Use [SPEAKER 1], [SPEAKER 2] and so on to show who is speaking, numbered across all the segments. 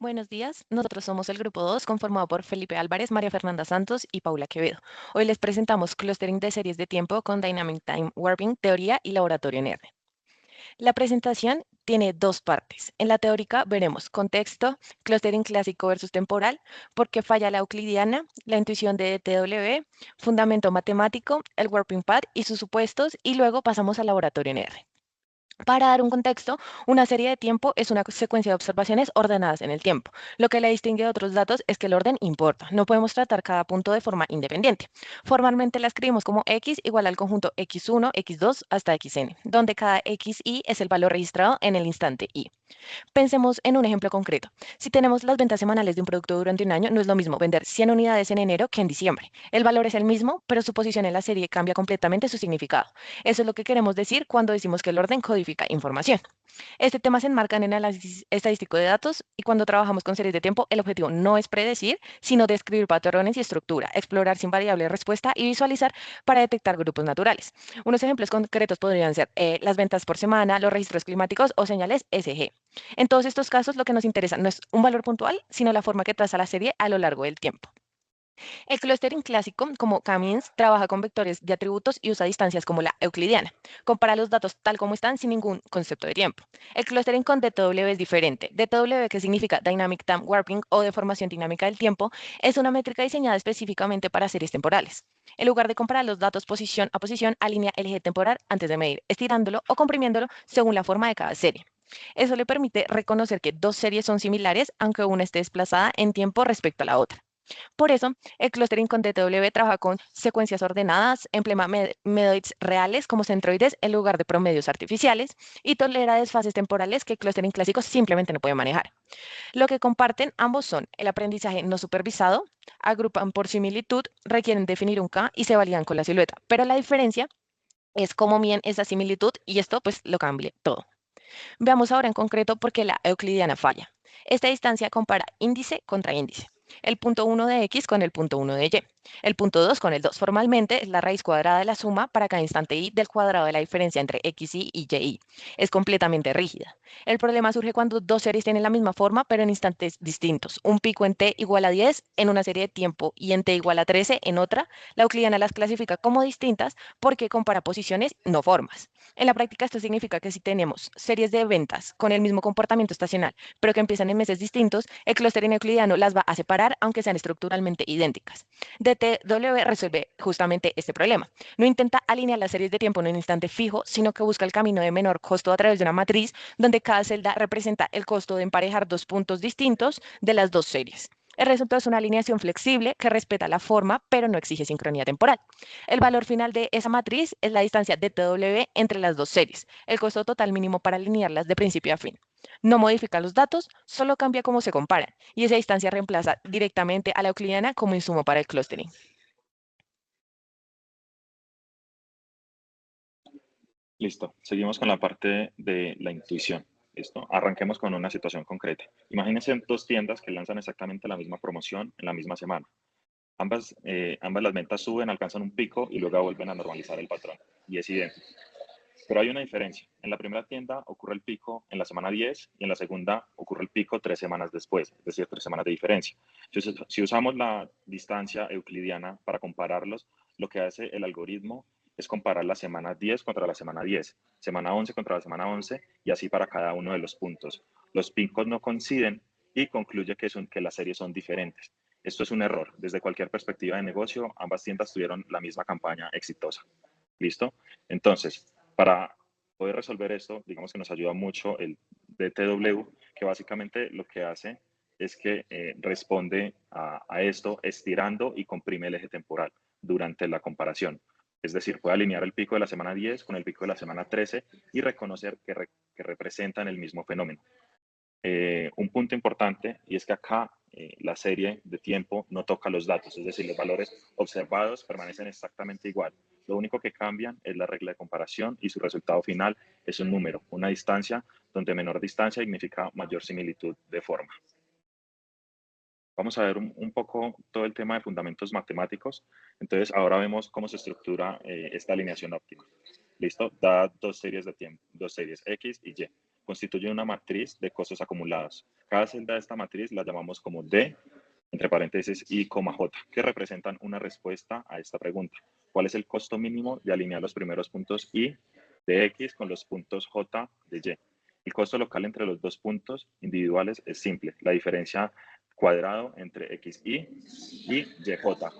[SPEAKER 1] Buenos días, nosotros somos el grupo 2, conformado por Felipe Álvarez, María Fernanda Santos y Paula Quevedo. Hoy les presentamos clustering de series de tiempo con Dynamic Time Warping, teoría y laboratorio en R. La presentación tiene dos partes. En la teórica veremos contexto, clustering clásico versus temporal, por qué falla la euclidiana, la intuición de DTW, fundamento matemático, el warping path y sus supuestos, y luego pasamos al laboratorio en R. Para dar un contexto, una serie de tiempo es una secuencia de observaciones ordenadas en el tiempo. Lo que la distingue de otros datos es que el orden importa. No podemos tratar cada punto de forma independiente. Formalmente la escribimos como x igual al conjunto x1, x2 hasta xn, donde cada xi es el valor registrado en el instante i. Pensemos en un ejemplo concreto. Si tenemos las ventas semanales de un producto durante un año, no es lo mismo vender 100 unidades en enero que en diciembre. El valor es el mismo, pero su posición en la serie cambia completamente su significado. Eso es lo que queremos decir cuando decimos que el orden codifica información. Este tema se enmarca en el análisis estadístico de datos y cuando trabajamos con series de tiempo, el objetivo no es predecir, sino describir patrones y estructura, explorar sin variable respuesta y visualizar para detectar grupos naturales. Unos ejemplos concretos podrían ser las ventas por semana, los registros climáticos o señales SG. En todos estos casos, lo que nos interesa no es un valor puntual, sino la forma que traza la serie a lo largo del tiempo. El clustering clásico, como K-means, trabaja con vectores de atributos y usa distancias como la euclidiana. Compara los datos tal como están sin ningún concepto de tiempo. El clustering con DTW es diferente. DTW, que significa Dynamic Time Warping o deformación dinámica del tiempo, es una métrica diseñada específicamente para series temporales. En lugar de comparar los datos posición a posición, alinea el eje temporal antes de medir, estirándolo o comprimiéndolo según la forma de cada serie. Eso le permite reconocer que dos series son similares, aunque una esté desplazada en tiempo respecto a la otra. Por eso, el clustering con DTW trabaja con secuencias ordenadas, emplea métodos reales como centroides en lugar de promedios artificiales y tolera desfases temporales que el clustering clásico simplemente no puede manejar. Lo que comparten ambos son el aprendizaje no supervisado, agrupan por similitud, requieren definir un K y se validan con la silueta. Pero la diferencia es cómo miden esa similitud y esto pues lo cambia todo. Veamos ahora en concreto por qué la euclidiana falla. Esta distancia compara índice contra índice. El punto 1 de x con el punto 1 de y. El punto 2 con el 2. Formalmente es la raíz cuadrada de la suma para cada instante y del cuadrado de la diferencia entre xy y y. Es completamente rígida. El problema surge cuando dos series tienen la misma forma pero en instantes distintos. Un pico en t igual a 10 en una serie de tiempo y en t igual a 13 en otra. La euclidiana las clasifica como distintas porque compara posiciones, no formas. En la práctica, esto significa que si tenemos series de ventas con el mismo comportamiento estacional, pero que empiezan en meses distintos, el clúster euclidiano las va a separar aunque sean estructuralmente idénticas. DTW resuelve justamente este problema. No intenta alinear las series de tiempo en un instante fijo, sino que busca el camino de menor costo a través de una matriz donde cada celda representa el costo de emparejar dos puntos distintos de las dos series. El resultado es una alineación flexible que respeta la forma, pero no exige sincronía temporal. El valor final de esa matriz es la distancia de TW entre las dos series, el costo total mínimo para alinearlas de principio a fin. No modifica los datos, solo cambia cómo se comparan, y esa distancia reemplaza directamente a la euclidiana como insumo para el clustering.
[SPEAKER 2] Listo, seguimos con la parte de la intuición. Listo, arranquemos con una situación concreta. Imagínense dos tiendas que lanzan exactamente la misma promoción en la misma semana. Ambas las ventas suben, alcanzan un pico y luego vuelven a normalizar el patrón. Y es idéntico. Pero hay una diferencia. En la primera tienda ocurre el pico en la semana 10 y en la segunda ocurre el pico 3 semanas después, es decir, 3 semanas de diferencia. Entonces, si usamos la distancia euclidiana para compararlos, lo que hace el algoritmo es comparar la semana 10 contra la semana 10, semana 11 contra la semana 11 y así para cada uno de los puntos. Los picos no coinciden y concluye que las series son diferentes. Esto es un error. Desde cualquier perspectiva de negocio, ambas tiendas tuvieron la misma campaña exitosa. ¿Listo? Entonces, para poder resolver esto, digamos que nos ayuda mucho el DTW, que básicamente lo que hace es que responde a esto estirando y comprime el eje temporal durante la comparación. Es decir, puede alinear el pico de la semana 10 con el pico de la semana 13 y reconocer que representan el mismo fenómeno. Un punto importante y es que acá la serie de tiempo no toca los datos, es decir, los valores observados permanecen exactamente igual. Lo único que cambian es la regla de comparación y su resultado final es un número, una distancia, donde menor distancia significa mayor similitud de forma. Vamos a ver un poco todo el tema de fundamentos matemáticos. Entonces, ahora vemos cómo se estructura esta alineación óptima. ¿Listo? Da dos series de tiempo, dos series X y Y. Constituye una matriz de costos acumulados. Cada celda de esta matriz la llamamos como D, entre paréntesis, I, J, que representan una respuesta a esta pregunta. ¿Cuál es el costo mínimo de alinear los primeros puntos I de X con los puntos J de Y? El costo local entre los dos puntos individuales es simple, la diferencia cuadrado entre XI y YJ,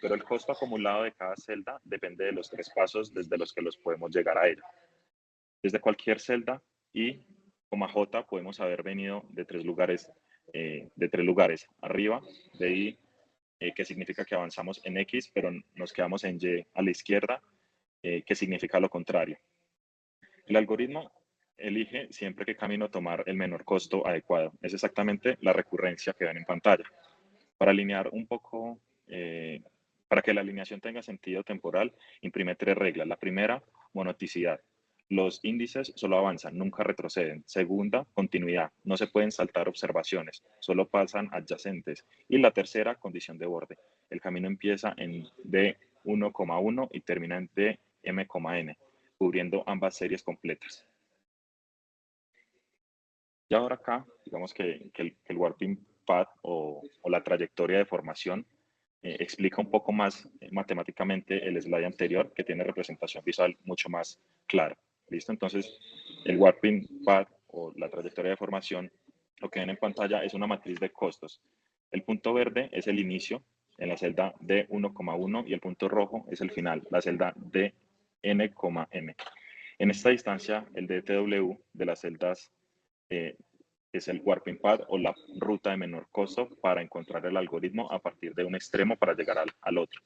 [SPEAKER 2] pero el costo acumulado de cada celda depende de los tres pasos desde los que los podemos llegar a ella. Desde cualquier celda I, J podemos haber venido de tres lugares, arriba de I, que significa que avanzamos en X, pero nos quedamos en Y a la izquierda, que significa lo contrario. El algoritmo elige siempre qué camino tomar el menor costo adecuado. Es exactamente la recurrencia que ven en pantalla. Para alinear un poco, para que la alineación tenga sentido temporal, imprime tres reglas. La primera, monoticidad. Los índices solo avanzan, nunca retroceden. Segunda, continuidad. No se pueden saltar observaciones, solo pasan adyacentes. Y la tercera, condición de borde. El camino empieza en D1,1 y termina en Dm,n, cubriendo ambas series completas. Y ahora acá, digamos que el warping path o la trayectoria de formación explica un poco más matemáticamente el slide anterior, que tiene representación visual mucho más clara. ¿Listo? Entonces, el warping path o la trayectoria de formación, lo que ven en pantalla es una matriz de costos. El punto verde es el inicio en la celda D1,1 y el punto rojo es el final, la celda Dn,m. En esta distancia, el DTW de las celdas es el warping path o la ruta de menor costo para encontrar el algoritmo a partir de un extremo para llegar al otro.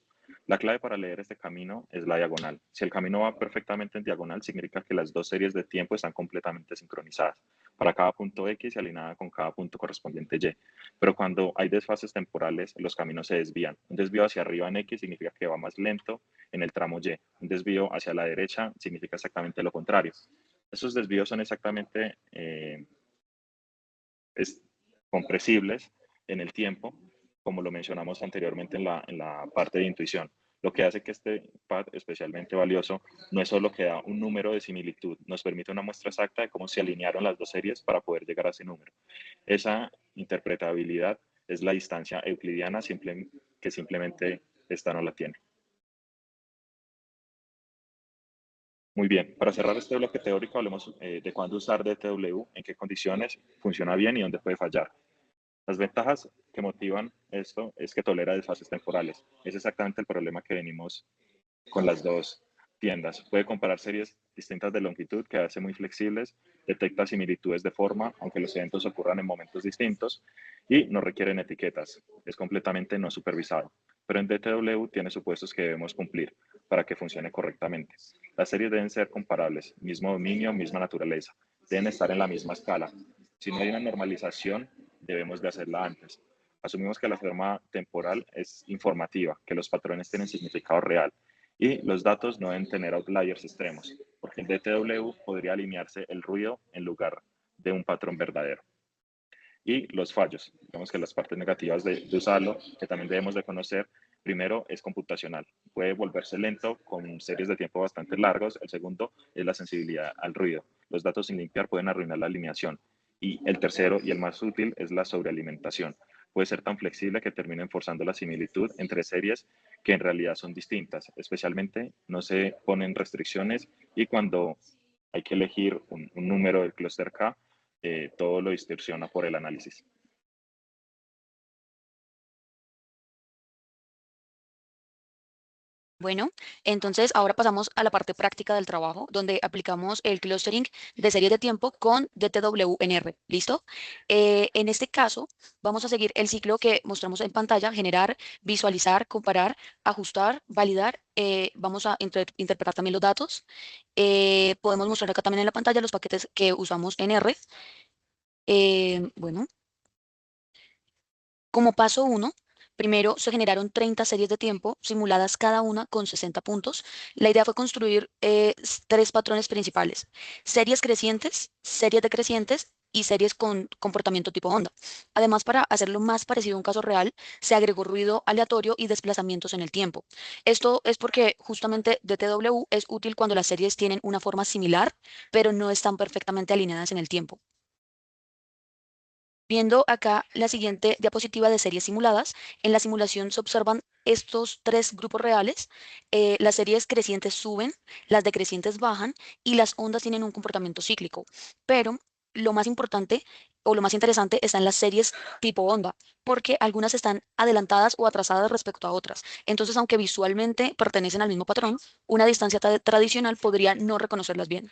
[SPEAKER 2] La clave para leer este camino es la diagonal. Si el camino va perfectamente en diagonal, significa que las dos series de tiempo están completamente sincronizadas para cada punto X y alineada con cada punto correspondiente Y. Pero cuando hay desfases temporales, los caminos se desvían. Un desvío hacia arriba en X significa que va más lento en el tramo Y. Un desvío hacia la derecha significa exactamente lo contrario. Esos desvíos son exactamente compresibles en el tiempo, como lo mencionamos anteriormente en la parte de intuición. Lo que hace que este pad especialmente valioso no es solo que da un número de similitud, nos permite una muestra exacta de cómo se alinearon las dos series para poder llegar a ese número. Esa interpretabilidad es la distancia euclidiana que simplemente esta no la tiene. Muy bien, para cerrar este bloque teórico hablemos de cuándo usar DTW, en qué condiciones funciona bien y dónde puede fallar. Las ventajas que motivan esto es que tolera desfases temporales. Es exactamente el problema que venimos con las dos tiendas. Puede comparar series distintas de longitud, quedarse muy flexibles, detecta similitudes de forma, aunque los eventos ocurran en momentos distintos, y no requieren etiquetas. Es completamente no supervisado. Pero en DTW tiene supuestos que debemos cumplir para que funcione correctamente. Las series deben ser comparables, mismo dominio, misma naturaleza. Deben estar en la misma escala. Si no hay una normalización, debemos de hacerla antes. Asumimos que la forma temporal es informativa, que los patrones tienen significado real y los datos no deben tener outliers extremos, porque en DTW podría alinearse el ruido en lugar de un patrón verdadero. Y los fallos, digamos que las partes negativas de usarlo, que también debemos de conocer, primero es computacional, puede volverse lento con series de tiempo bastante largos. El segundo es la sensibilidad al ruido. Los datos sin limpiar pueden arruinar la alineación. Y el tercero y el más útil es la sobrealimentación. Puede ser tan flexible que terminen forzando la similitud entre series que en realidad son distintas. Especialmente no se ponen restricciones y cuando hay que elegir un número del clúster K, todo lo distorsiona por el análisis.
[SPEAKER 3] Bueno, entonces ahora pasamos a la parte práctica del trabajo, donde aplicamos el clustering de series de tiempo con DTW-NR. ¿Listo? En este caso, vamos a seguir el ciclo que mostramos en pantalla: generar, visualizar, comparar, ajustar, validar. Vamos a interpretar también los datos. Podemos mostrar acá también en la pantalla los paquetes que usamos en R. Bueno, como paso 1, primero se generaron 30 series de tiempo simuladas cada una con 60 puntos. La idea fue construir tres patrones principales: series crecientes, series decrecientes y series con comportamiento tipo onda. Además, para hacerlo más parecido a un caso real, se agregó ruido aleatorio y desplazamientos en el tiempo. Esto es porque justamente DTW es útil cuando las series tienen una forma similar, pero no están perfectamente alineadas en el tiempo. Viendo acá la siguiente diapositiva de series simuladas, en la simulación se observan estos tres grupos reales. Las series crecientes suben, las decrecientes bajan y las ondas tienen un comportamiento cíclico. Pero lo más importante o lo más interesante está en las series tipo onda, porque algunas están adelantadas o atrasadas respecto a otras. Entonces, aunque visualmente pertenecen al mismo patrón, una distancia tradicional podría no reconocerlas bien.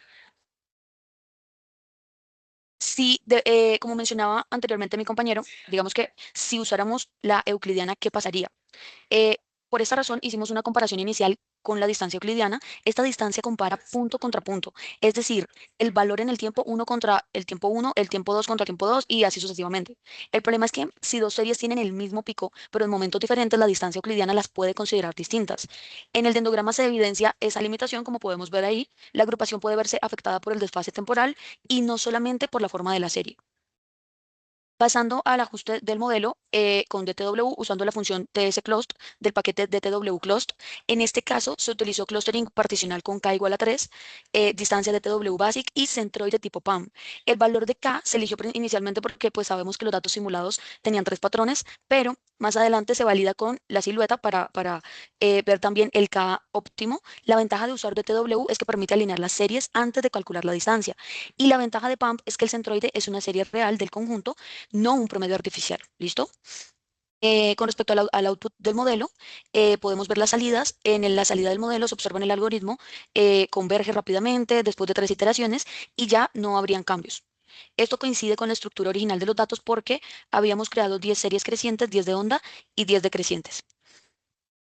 [SPEAKER 3] Sí, como mencionaba anteriormente mi compañero, digamos que si usáramos la euclidiana, ¿qué pasaría? Eh, por esta razón hicimos una comparación inicial con la distancia euclidiana. Esta distancia compara punto contra punto, es decir, el valor en el tiempo uno contra el tiempo uno, el tiempo 2 contra el tiempo 2 y así sucesivamente. El problema es que si dos series tienen el mismo pico, pero en momentos diferentes, la distancia euclidiana las puede considerar distintas. En el dendrograma se evidencia esa limitación, como podemos ver ahí. La agrupación puede verse afectada por el desfase temporal y no solamente por la forma de la serie. Pasando al ajuste del modelo con DTW usando la función tsclust del paquete DTWClust. En este caso se utilizó clustering particional con k igual a 3, distancia DTW basic y centroide tipo PAM. El valor de k se eligió inicialmente porque pues sabemos que los datos simulados tenían tres patrones, pero más adelante se valida con la silueta para ver también el k óptimo. La ventaja de usar DTW es que permite alinear las series antes de calcular la distancia. Y la ventaja de PAM es que el centroide es una serie real del conjunto, no un promedio artificial. ¿Listo? Con respecto al output del modelo, podemos ver las salidas. La salida del modelo se observa en el algoritmo, converge rápidamente después de 3 iteraciones y ya no habrían cambios. Esto coincide con la estructura original de los datos porque habíamos creado 10 series crecientes, 10 de onda y 10 decrecientes.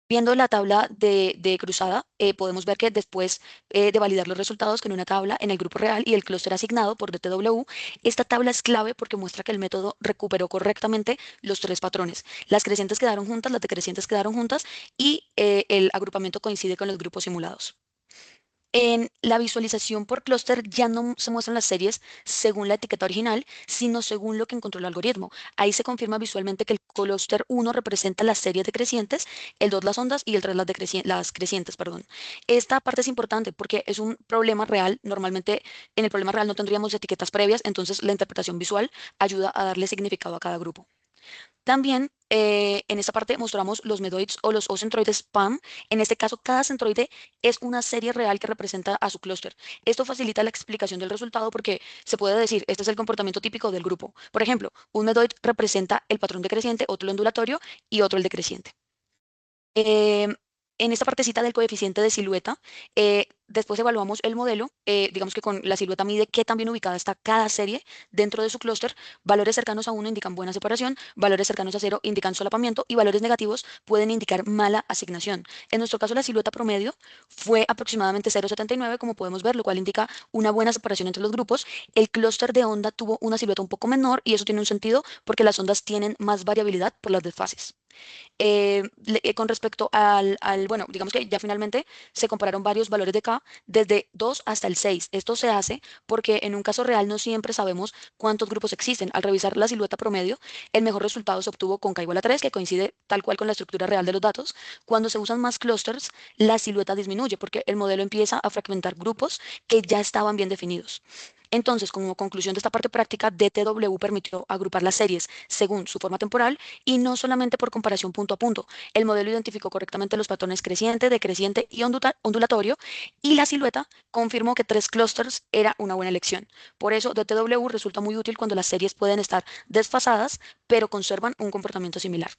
[SPEAKER 3] Viendo la tabla de cruzada, podemos ver que después de validar los resultados con una tabla en el grupo real y el clúster asignado por DTW, esta tabla es clave porque muestra que el método recuperó correctamente los tres patrones. Las crecientes quedaron juntas, las decrecientes quedaron juntas y el agrupamiento coincide con los grupos simulados. En la visualización por clúster ya no se muestran las series según la etiqueta original, sino según lo que encontró el algoritmo. Ahí se confirma visualmente que el clúster 1 representa las series decrecientes, el 2 las ondas y el 3 las crecientes, perdón. Esta parte es importante porque es un problema real. Normalmente en el problema real no tendríamos etiquetas previas, entonces la interpretación visual ayuda a darle significado a cada grupo. También en esta parte mostramos los medoids o los centroides PAM. En este caso, cada centroide es una serie real que representa a su clúster. Esto facilita la explicación del resultado porque se puede decir, este es el comportamiento típico del grupo. Por ejemplo, un medoid representa el patrón decreciente, otro el ondulatorio y otro el decreciente. Em, en esta partecita del coeficiente de silueta, después evaluamos el modelo, digamos que con la silueta mide qué tan bien ubicada está cada serie dentro de su clúster. Valores cercanos a 1 indican buena separación, valores cercanos a 0 indican solapamiento y valores negativos pueden indicar mala asignación. En nuestro caso, la silueta promedio fue aproximadamente 0,79, como podemos ver, lo cual indica una buena separación entre los grupos. El clúster de onda tuvo una silueta un poco menor y eso tiene un sentido porque las ondas tienen más variabilidad por las desfases. Con respecto bueno, digamos que ya finalmente se compararon varios valores de K desde 2 hasta el 6. Esto se hace porque en un caso real no siempre sabemos cuántos grupos existen. Al revisar la silueta promedio, el mejor resultado se obtuvo con K igual a 3, que coincide tal cual con la estructura real de los datos. Cuando se usan más clusters, la silueta disminuye porque el modelo empieza a fragmentar grupos que ya estaban bien definidos. Entonces, como conclusión de esta parte práctica, DTW permitió agrupar las series según su forma temporal y no solamente por comparación punto a punto. El modelo identificó correctamente los patrones creciente, decreciente y ondulatorio y la silueta confirmó que 3 clusters era una buena elección. Por eso, DTW resulta muy útil cuando las series pueden estar desfasadas, pero conservan un comportamiento similar.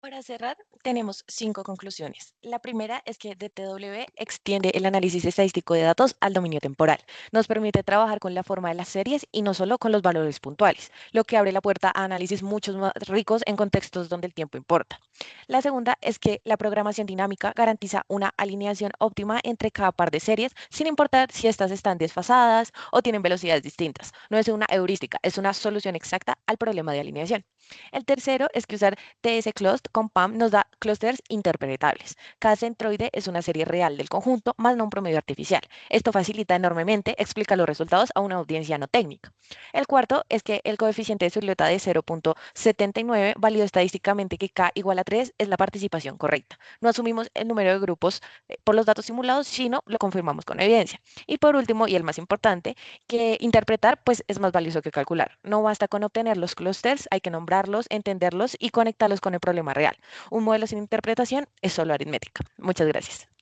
[SPEAKER 1] Para cerrar, tenemos 5 conclusiones. La primera es que DTW extiende el análisis estadístico de datos al dominio temporal. Nos permite trabajar con la forma de las series y no solo con los valores puntuales, lo que abre la puerta a análisis mucho más ricos en contextos donde el tiempo importa. La segunda es que la programación dinámica garantiza una alineación óptima entre cada par de series, sin importar si estas están desfasadas o tienen velocidades distintas. No es una heurística, es una solución exacta al problema de alineación. El tercero es que usar tsclust con PAM nos da clústeres interpretables. Cada centroide es una serie real del conjunto, más no un promedio artificial. Esto facilita enormemente explicar los resultados a una audiencia no técnica. El cuarto es que el coeficiente de silueta de 0.79 validó estadísticamente que K igual a 3 es la participación correcta. No asumimos el número de grupos por los datos simulados, sino lo confirmamos con evidencia. Y por último, y el más importante, que interpretar pues es más valioso que calcular. No basta con obtener los clústeres, hay que nombrarlos, entenderlos y conectarlos con el problema real. Un modelo sin interpretación es solo aritmética. Muchas gracias.